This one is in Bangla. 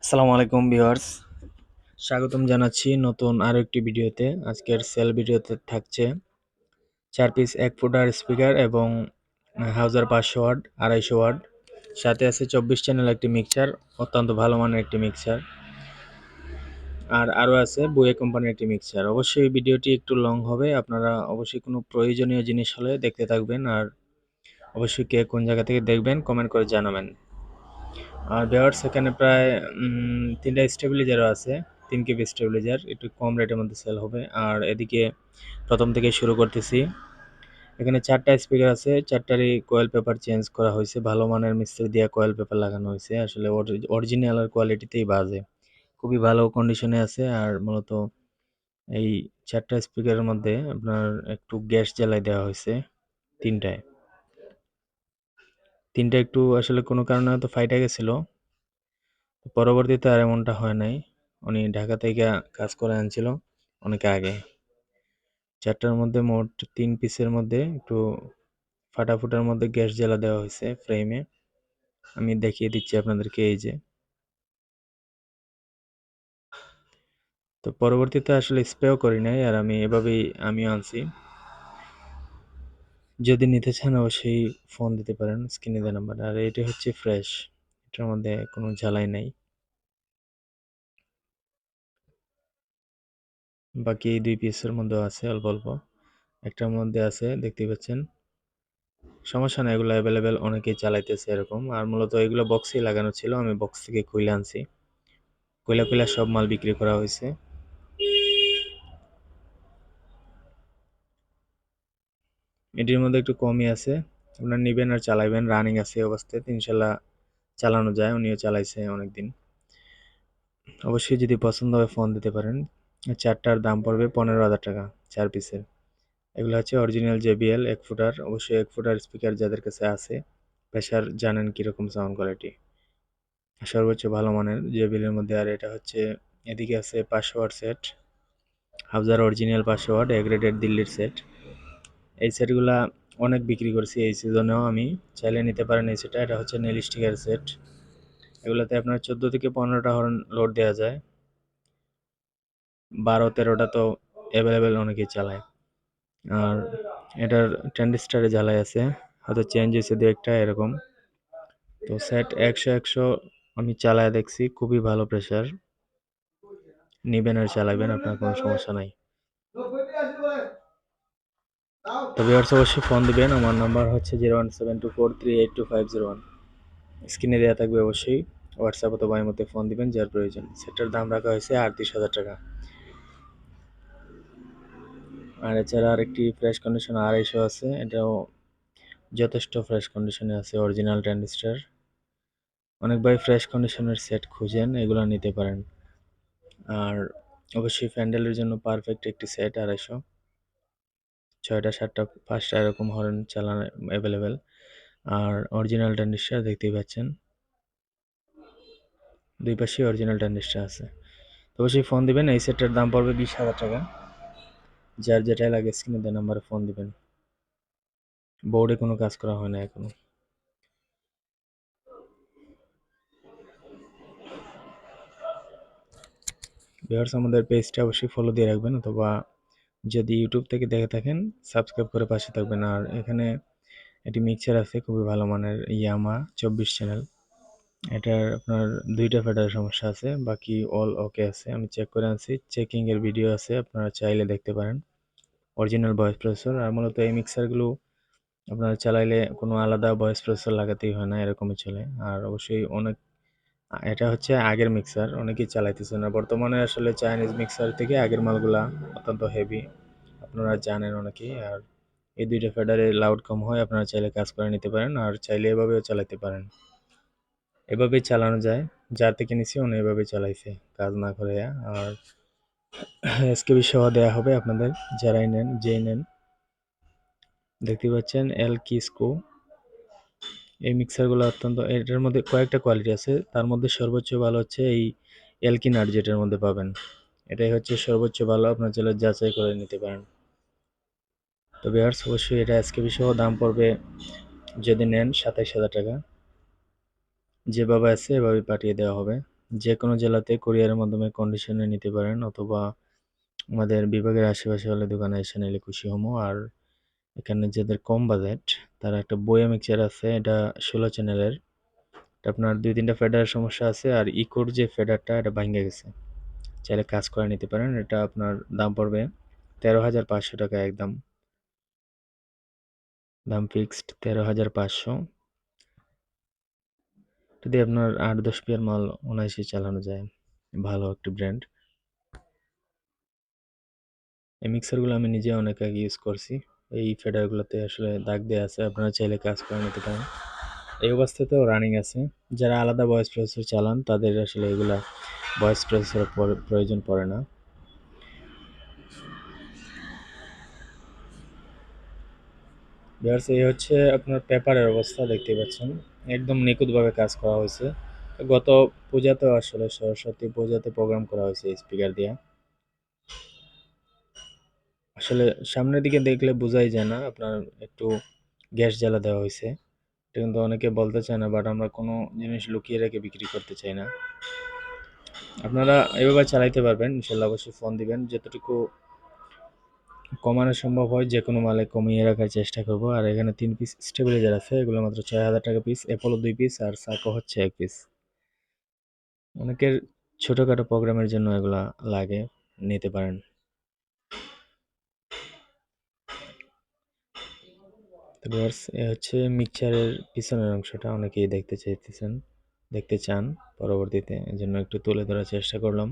আসসালামু আলাইকুম ভিউয়ার্স, স্বাগতম জানাচ্ছি নতুন আরো একটি ভিডিওতে। আজকের সেল ভিডিওতে থাকছে 4 পিস 1 ফুটার স্পিকার এবং হাউজার 500 ওয়াট 250 ওয়াট, সাথে আছে 24 চ্যানেল একটি মিক্সার, অত্যন্ত ভালো মানের একটি মিক্সার, আর আরও আছে বুয়ে কোম্পানির একটি মিক্সার। অবশ্যই ভিডিওটি একটু লং হবে, আপনারা অবশ্যই কোনো প্রয়োজনীয় জিনিস হলে দেখতে থাকবেন, আর অবশ্যই কে কোন জায়গা থেকে দেখবেন কমেন্ট করে জানাবেন। আর ভিউয়ার্স, এখানে প্রায় 3টা স্টেবিলাইজারও আছে, 3 কেবি স্টেবিলাইজার, একটু কম রেটের মধ্যে সেল হবে। আর এদিকে প্রথম থেকে শুরু করতেছি। এখানে 4টা স্পিকার আছে, 4টারই কয়েল পেপার চেঞ্জ করা হয়েছে, ভালো মানের মিস্ত্রি দিয়ে কয়েল পেপার লাগানো হয়েছে। আসলে অরিজিনাল আর কোয়ালিটিতেই বাজে, খুবই ভালো কন্ডিশনে আছে। আর মূলত এই 4টা স্পিকারের মধ্যে আপনার একটু গ্যাস জ্বালাই দেওয়া হয়েছে তিনটায়। তিনটা একটু আসলে কোনো কারণে হয়তো ফাইটা গেছিল, পরবর্তীতে আর এমনটা হয় নাই। উনি ঢাকা থেকে কাজ করে আনছিল অনেক আগে। 4টার মধ্যে মোট 3 পিসের মধ্যে একটু ফাটাফুটার মধ্যে গ্যাস জ্বালা দেওয়া হয়েছে ফ্রেমে। আমি দেখিয়ে দিচ্ছি আপনাদেরকে, এই যে। তো পরবর্তীতে আসলে স্প্রেও করি নাই, আর আমি এভাবেই আমিও আনছি। যদি নিতে চান অবশ্যই ফোন দিতে পারেন স্ক্রিনে দেওয়া নাম্বার। আর এটা হচ্ছে ফ্রেশ, এটার মধ্যে কোনো ঝালাই নাই। বাকি এই 2 পিসের মধ্যেও আছে অল্প অল্প, একটার মধ্যে আছে দেখতেই পাচ্ছেন। সমস্যা না, এগুলো অ্যাভেলেবেল, অনেকেই চালাইতেছে এরকম। আর মূলত এগুলো বক্সেই লাগানো ছিল, আমি বক্স থেকে খুলে আনছি। খুলে সব মাল বিক্রি করা হয়েছে। এটির মধ্যে একটু কমই আছে, আপনারা নিবেন আর চালাইবেন, রানিং আছে এই অবস্থায়, তো ইনশাল্লাহ চালানো যায়। উনিও চালাইছে অনেকদিন। অবশ্যই যদি পছন্দ হয় ফোন দিতে পারেন। 4টার দাম পড়বে 15,000 টাকা 4 পিসের। এগুলো হচ্ছে অরিজিনাল জেবিএল 1 ফুটার। অবশ্যই 1 ফুটার স্পিকার যাদের কাছে আছে, প্রেসার জানেন কীরকম সাউন্ড কোয়ালিটি, সর্বোচ্চ ভালো মানের জেবিএলের মধ্যে। আর এটা হচ্ছে, এদিকে আছে 500 ওয়াট সেট, হাউজার অরিজিনাল 500 ওয়াট এ গ্রেডেড দিল্লির সেট। এই সেটগুলা অনেক বিক্রি করছি এই সিজনেও, আমি চাইলে নিতে পারেন এই সেটটা। এটা হচ্ছে নেল স্টিকার সেট। এগুলোতে আপনার 14 থেকে 15টা হর্ন লোড দেওয়া যায়, 12-13টা তো অ্যাভেলেবেল অনেকেই চালায়। আর এটার ট্রানজিস্টারে জ্বালাই আছে, হয়তো চেঞ্জ হয়েছে দু একটা এরকম। তো সেট 100 আমি চালায় দেখছি, খুবই ভালো প্রেসার। নিবেন আর চালাবেন, আপনার কোনো সমস্যা নাই। তো ভিউয়ার্স, অবশ্যই ফোন দিবেন। আমার নাম্বার হচ্ছে 01724382501। স্ক্রিনে দেওয়া থাকবে, অবশ্যই হোয়াটসঅ্যাপ অথবা মধ্যে ফোন দিবেন যার প্রয়োজন। সেটার দাম রাখা হয়েছে 38,000 টাকা। আর এছাড়া আরেকটি ফ্রেশ কন্ডিশন 250 আছে, এটাও যথেষ্ট ফ্রেশ কন্ডিশনে আছে, অরিজিনাল ট্রানজিস্টার। অনেক ভাই ফ্রেশ কন্ডিশনের সেট খুঁজেন, এগুলো নিতে পারেন। আর অবশ্যই প্যান্ডেলের জন্য পারফেক্ট একটি সেট 250, 6টা 7টা 5টা এরকম হর্ন চালানো অ্যাভেলেবেল। আর অরিজিনাল ট্রানজিস্টার দেখতেই পাচ্ছেন, দুই পাশেই অরিজিনাল ট্রানজিস্টার আছে। তো অবশ্যই ফোন দিবেন। এই সেটটার দাম পড়বে 20,000 টাকা। যার যেটাই লাগে স্ক্রিনে দেওয়া নাম্বারে ফোন দিবেন। বোর্ডে কোনো কাজ করা হয় না এখনো। ভিউয়ার্স, আমাদের পেজটা অবশ্যই ফলো দিয়ে রাখবেন, অথবা যদি ইউটিউব থেকে দেখে থাকেন সাবস্ক্রাইব করে পাশে থাকবেন। আর এখানে একটি মিক্সার আছে খুবই ভালো মানের, ইয়ামা 24 চ্যানেল। এটার আপনার 2টা ফেডারের সমস্যা আছে, বাকি অল ওকে আছে। আমি চেক করে আনছি, চেকিং এর ভিডিও আছে, আপনারা চাইলে দেখতে পারেন। Original voice processor. আর মূলত এই মিক্সারগুলো আপনারা চালাইলে কোনো আলাদা ভয়েস প্রসেসর লাগাতেই হয় না, এরকমই চলে। আর অবশ্যই এটা হচ্ছে আগের মিক্সার, অনেকেই চালাইতেছে না বর্তমানে। আসলে চাইনিজ মিক্সার থেকে আগের মালগুলা অত্যন্ত হেভি, আপনারা জানেন অনেকেই। আর এই 2টা ফেডারে লাউড কম হয়, আপনারা চাইলে কাজ করে নিতে পারেন, আর চাইলে এভাবেও চালাতে পারেন। এভাবেই চালানো যায়, যার থেকে নিছি উনি এভাবেই চালাইছে কাজ না করে। আর এসকেবি সহ দেওয়া হবে আপনাদের, যারাই নেন, যেই নেন। দেখতে পাচ্ছেন এল কিসকো। এই মিক্সারগুলো অত্যন্ত, এটার মধ্যে কয়েকটা কোয়ালিটি আছে, তার মধ্যে সর্বোচ্চ ভালো হচ্ছে এই এলকিনার, যেটার মধ্যে পাবেন। এটাই হচ্ছে সর্বোচ্চ ভালো, আপনার চাইলে যাচাই করে নিতে পারেন। তো ভিউয়ার্স, অবশ্যই এটা এসকেবি সহ দাম পড়বে, যদি নেন 27,000 টাকা। যেভাবে আছে এভাবে পাঠিয়ে দেওয়া হবে। যে কোনো জেলাতে কুরিয়ারের মাধ্যমে কন্ডিশনে নিতে পারেন, অথবা আমাদের বিভাগের আশেপাশে হলে দোকানে এসে নিলে খুশি হবো। আর এখানে যাদের কম বাজেট তারা একটা বোয়া মিক্সচার আছে, এটা 16 চ্যানেলের। এটা আপনার 2-3টা ফেডারের সমস্যা আছে, আর ইকোর যে ফেডারটা এটা ভাঙে গেছে, চাইলে কাজ করে নিতে পারেন। এটা আপনার দাম পড়বে 13,500 টাকা একদম, দাম ফিক্সড 13,500। যদি আপনার 8-10 পিয়ার মাল অনায়াসে চালানো যায়, ভালো একটি ব্র্যান্ড। এই মিক্সারগুলো আমি নিজে অনেক আগে ইউজ করছি। এই ফেডারগুলোতে আসলে দাগ দেওয়া আছে, আপনারা চাইলে কাজ করে নিতে পারেন। এই অবস্থাতেও রানিং আছে। যারা আলাদা ভয়েস প্রসেসর চালান তাদের আসলে এগুলা ভয়েস প্রসেসর প্রয়োজন পড়ে না। ভিউয়ার্স, এই হচ্ছে আপনার পেপারের অবস্থা, দেখতে পাচ্ছেন একদম নিখুঁতভাবে কাজ করা হয়েছে। গত পূজাতেও আসলে সরস্বতী পূজাতে প্রোগ্রাম করা হয়েছে স্পিকার দিয়ে। আসলে সামনের দিকে দেখলে বোঝাই যায় না আপনার একটু গ্যাস জ্বালা দেওয়া হয়েছে। এটা কিন্তু অনেকে বলতে চায় না, বাট আমরা কোনো জিনিস লুকিয়ে রেখে বিক্রি করতে চাই না। আপনারা এভাবে চালাইতে পারবেন ইনশাল্লাহ। অবশ্যই ফোন দিবেন, যতটুকু কমানো সম্ভব হয় যে কোনো মালে কমিয়ে রাখার চেষ্টা করব। আর এখানে 3 পিস স্টেবিলাইজার আছে, এগুলো মাত্র 6,000 টাকা পিস, অ্যাপোলো 2 পিস আর সাকো হচ্ছে 1 পিস। অনেকের ছোটোখাটো প্রোগ্রামের জন্য এগুলা লাগে, নিতে পারেন। তো ভিউয়ার্স, এ হচ্ছে মিক্সচারের পিছনের অংশটা, অনেকেই দেখতে চান পরবর্তীতে, এজন্য একটু তুলে ধরার চেষ্টা করলাম।